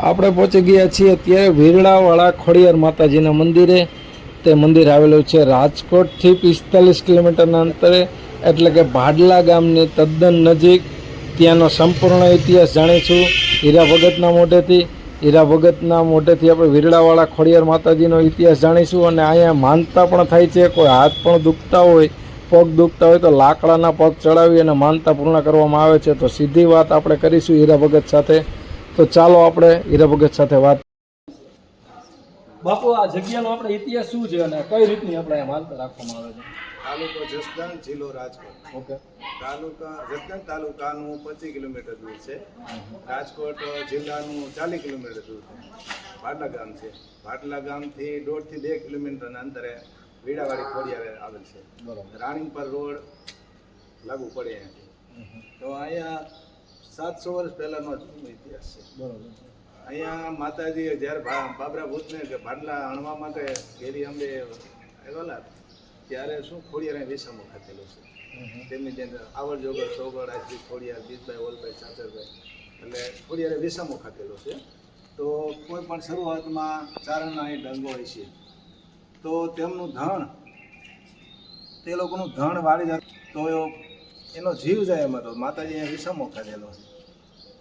આપણે પહોંચી ગયા છીએ અત્યારે વીરડાવાળા ખોડિયાર માતાજીના મંદિરે. તે મંદિર આવેલું છે રાજકોટથી 45 કિલોમીટરના અંતરે, એટલે કે ભાડલા ગામની તદ્દન નજીક. ત્યાંનો સંપૂર્ણ ઇતિહાસ જાણીશું હીરા ભગતના મોઢેથી. હીરા ભગતના મોઢેથી આપણે વીરડાવાળા ખોડિયાર માતાજીનો ઇતિહાસ જાણીશું. અને અહીંયા માનતા પણ થાય છે. કોઈ હાથ પણ દુખતા હોય, પગ દુખતા હોય તો લાકડાના પગ ચડાવી અને માનતા પૂર્ણ કરવામાં આવે છે. તો સીધી વાત આપણે કરીશું હીરા ભગત સાથે. તો ચાલો આપણે હીરા ભગત સાથે વાત. બાપુ, આ જગ્યાનો આપણે ઇતિહાસ શું છે અને કઈ રીતની આપણે માનતા રાખવામાં આવે છે? તાલુકો જસદણ, જિલ્લો રાજકોટ. ઓકે. જસદણ તાલુકાનું 25 કિલોમીટર દૂર છે. રાજકોટ જિલ્લાનું 40 કિલોમીટર દૂર છે. ભાડલા ગામ છે. ભાડલા ગામથી 1.5 થી 2 કિલોમીટરના અંતરે વીડાવાળી ખોડિયાર આવેલ છે. બરોબર. રાણીપર રોડ લાગુ પડે અહીંયાથી. તો અહીંયા 700 વર્ષ પહેલાનો ઇતિહાસ છે. બરોબર. અહીંયા માતાજી જ્યારે બાબરા ભૂતને ભાડલા હણવા માટે ઘેરી અંબે આવેલા ત્યારે શું ખોડિયાર વિસામો ખાતેલો છે. તેમની અંદર આવડ જોગર સોગડ શ્રી ખોડિયાર બીજભાઈ ઓલભાઈ ચાચરભાઈ એટલે ખોડિયારે વિસામો ખાતેલો છે. તો કોઈ પણ શરૂઆતમાં ચારણના અહીં ડંગો હોય છે તો તેમનું ધણ, તે લોકોનું ધણ વાળી જાય તો એનો જીવ જાય એમાં. તો માતાજી અહીંયા વિસામો ખાધેલો છે.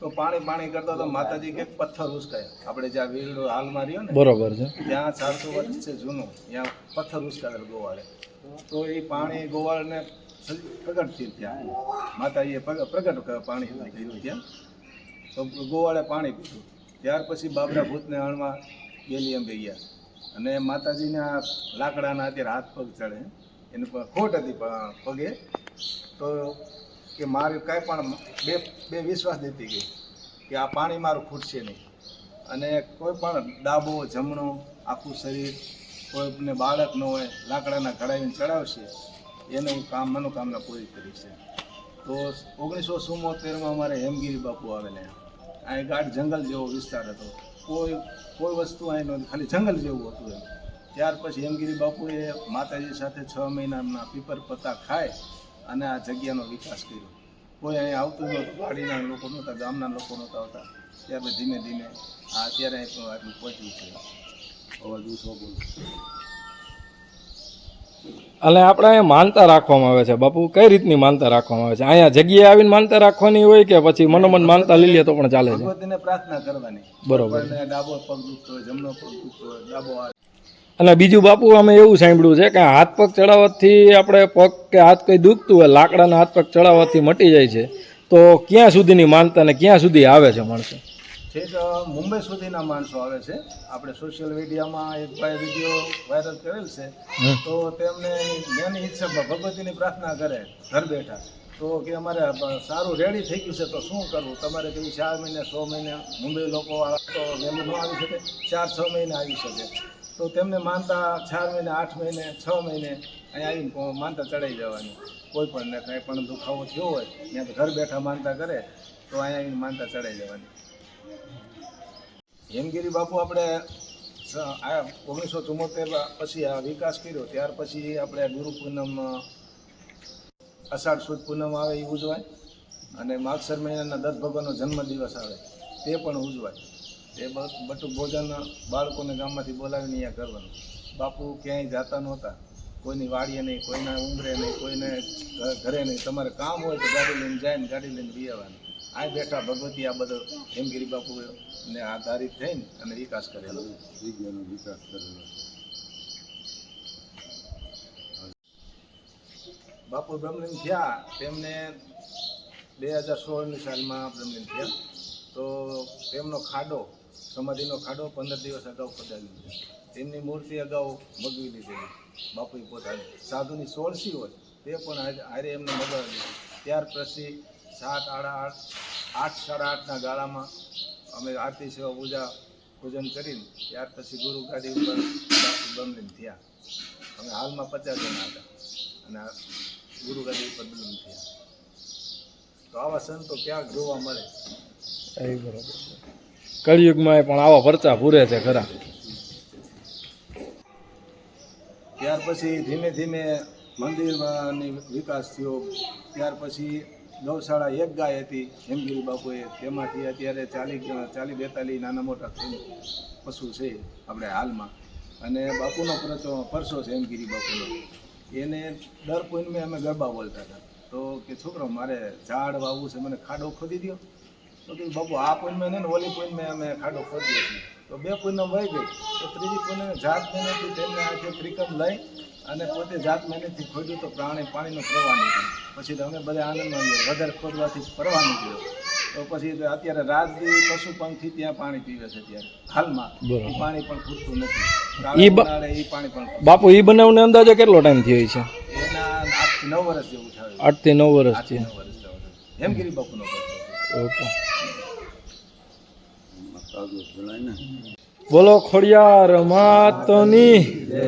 તો પાણી કરતા તો માતાજી કંઈક પથ્થર ઉસકાયા. આપણે જ્યાં વીરડો હાલમાં રહ્યો ને, બરોબર છે, ત્યાં 400 વર્ષ છે જૂનું, ત્યાં પથ્થર ઉસકાવેલ ગોવાળે. તો એ પાણી ગોવાળને પ્રગટ થયું ત્યાં. માતાજીએ પ્રગટ પાણી થયું ત્યાં. તો ગોવાળે પાણી પીધું. ત્યાર પછી બાબરા ભૂતને હણવા ગેલી અંબે ગયા અને માતાજીના લાકડાના અત્યારે હાથ પગ ચડે. એને ખોટ હતી પગે. તો કે મારે કાંઈ પણ બે વિશ્વાસ દેતી ગઈ કે આ પાણી મારું ખૂટશે નહીં. અને કોઈ પણ ડાબો જમણો આખું શરીર, કોઈને બાળક ન હોય, લાકડાના ઘડાવીને ચડાવશે એને હું મનોકામના પૂરી કરી છે. તો 1974માં અમારે હેમગીરી બાપુ આવેલા. અહીં ગાઢ જંગલ જેવો વિસ્તાર હતો. કોઈ વસ્તુ અહીં નહોતી, ખાલી જંગલ જેવું હતું એમ. ત્યાર પછી હેમગીરી બાપુએ માતાજી સાથે 6 મહિનાના પીપર પત્તા ખાય અને આ જગ્યાનો વિકાસ કર્યો. કોઈ અહીંયા આવતું નહોતું, વાડીના લોકો નહોતા, ગામના લોકો નહોતા આવતા. ત્યારે ધીમે ધીમે આ અત્યારે આટલું પહોંચ્યું છે. અવાજ ઊંચો બોલો. અને આપણે અહીંયા માનતા રાખવામાં આવે છે. બાપુ, કઈ રીતની માનતા રાખવામાં આવે છે? અહીંયા જગ્યાએ આવીને માનતા રાખવાની હોય કે પછી મનોમન માનતા લઈ લે તો પણ ચાલે છે? ભગવતીને પ્રાર્થના કરવાની. બરોબર. ડાબો પગ દુખતો હોય, જમણો પગ દુખતો હોય, ડાબો. અને બીજું બાપુ, અમે એવું સાંભળ્યું છે કે હાથ પગ ચડાવવાથી આપણે પગ કે હાથ કંઈ દુખતું હોય, લાકડાના હાથ પગ ચડાવવાથી મટી જાય છે. તો ક્યાં સુધીની માનતા ને ક્યાં સુધી આવે છે માણસો? છેક મુંબઈ સુધીના માણસો આવે છે. આપણે સોશિયલ મીડિયામાં એક ભાઈ વિડીયો વાયરલ કરેલ છે. તો તેમને મેની ઈચ્છા ભગવતીની પ્રાર્થના કરે ઘર બેઠા. તો કે અમારે સારું રેડી થઈ ગયું છે તો શું કરવું? તમારે કેવું 4 મહિને 100 મહિને મુંબઈ લોકો તો વહેલું ન આવી શકે, 4-6 મહિને આવી શકે. તો તેમને માનતા 4 મહિને 8 મહિને 6 મહિને અહીંયા આવીને માનતા ચડાવી જવાની. કોઈ પણ ને કંઈ પણ દુખાવો થયો હોય ત્યાં ઘર બેઠા માનતા કરે તો અહીંયા આવીને માનતા ચડાવી જવાની. હેમગીરી બાપુ આપણે 1974 પછી આ વિકાસ કર્યો. ત્યાર પછી આપણે ગુરુ પૂનમ, અષાઢ સુદ પૂનમ આવે એ ઉજવાય. અને માગસર મહિનાના 10 ભગવાનનો જન્મદિવસ આવે તે પણ ઉજવાય. એ બટુક ભોજન બાળકોને ગામમાંથી બોલાવીને અહીંયા કરવાનું. બાપુ ક્યાંય જતા નહોતા, કોઈની વાડીએ નહીં, કોઈના ઉંમરે નહીં, કોઈને ઘરે નહીં. તમારે કામ હોય તો ગાડી લઈને જાય ને ગાડી લઈને બી આવવાનું. આ બેઠા ભગવતી આ બધો હેમગીરી બાપુને આધારિત થઈને અને વિકાસ કરેલો, વિજ્ઞાનનો વિકાસ કરેલો. બાપુ બ્રહ્મલીન થયા તેમને 2016ની સાલમાં બ્રહ્મલીન થયા. તો તેમનો ખાડો, સમાધિનો ખાડો 15 દિવસ અગાઉ પધાર્યો છે. તેમની મૂર્તિ અગાઉ મગવી લીધેલી બાપુએ પોતાની. સાધુની સોળસી હોય તે પણ હારે એમને મગાવી લીધી. ત્યાર પછી 8:30ના ગાળામાં અમે આરતી સેવા પૂજન કરીને ત્યાર પછી ગુરુ ગાડી ઉપર બાપુ બ્રહ્મલીન થયા. અમે હાલમાં 50 જણા હતા અને ગુરુ ગાડી ઉપર બ્રહ્મલીન થયા. તો આવા સંતો ક્યાંક જોવા મળે. એ બરોબર. કળિયુગમાં પણ આવા પરચા પૂરે છે ખરા. ત્યાર પછી ધીમે ધીમે મંદિરની વિકાસ થયો. ત્યાર પછી ગૌશાળા એક ગાય હતી હેમગીરી બાપુએ, તેમાંથી અત્યારે 40-42 નાના મોટા પશુ છે આપણે હાલમાં. અને બાપુનો પરસો છે હેમગીરી બાપુનો, એને દર પૂનમે અમે ગરબા બોલતા હતા. તો કે છોકરો મારે ઝાડ વાવવું છે, મને ખાડો ખોદી દો. તો કે બાપુ આ પૂનમે નહીં ને ઓલી પૂનમે અમે ખાડો ખોદીએ છીએ. તો 2 પૂનમ વહી ગઈ, તો ત્રીજી પૂનમે જાત મહેનતથી તેમને આખે ત્રિકમ લઈ અને પોતે જાત મહેનતથી ખોદ્યું તો પાણીનો પ્રવાહ નીકળ્યો. પછી તો અમે બધા આનંદમાં વધારે ખોદવાથી પ્રવાહ નીકળ્યો. તો પછી અત્યારે રાજદી પશુ પંખી ત્યાં પાણી પીવે છે. અત્યારે હાલમાં બરાબર. એ પાણી પણ ખૂટતું નથી. ઈ બ- ઉનાળે એ પાણી પણ બાપુ એ બનાવને અંદાજે કેટલો ટાઈમ થયો છે? એના 8 થી 9 વર્ષ જેવું થયું. 8 થી 9 વર્ષ 8 થી છે. 9 વર્ષ થયું. હેમગીરી બાપુનો પરસો. ઓકે. બોલો ખોડિયાર માતની જય.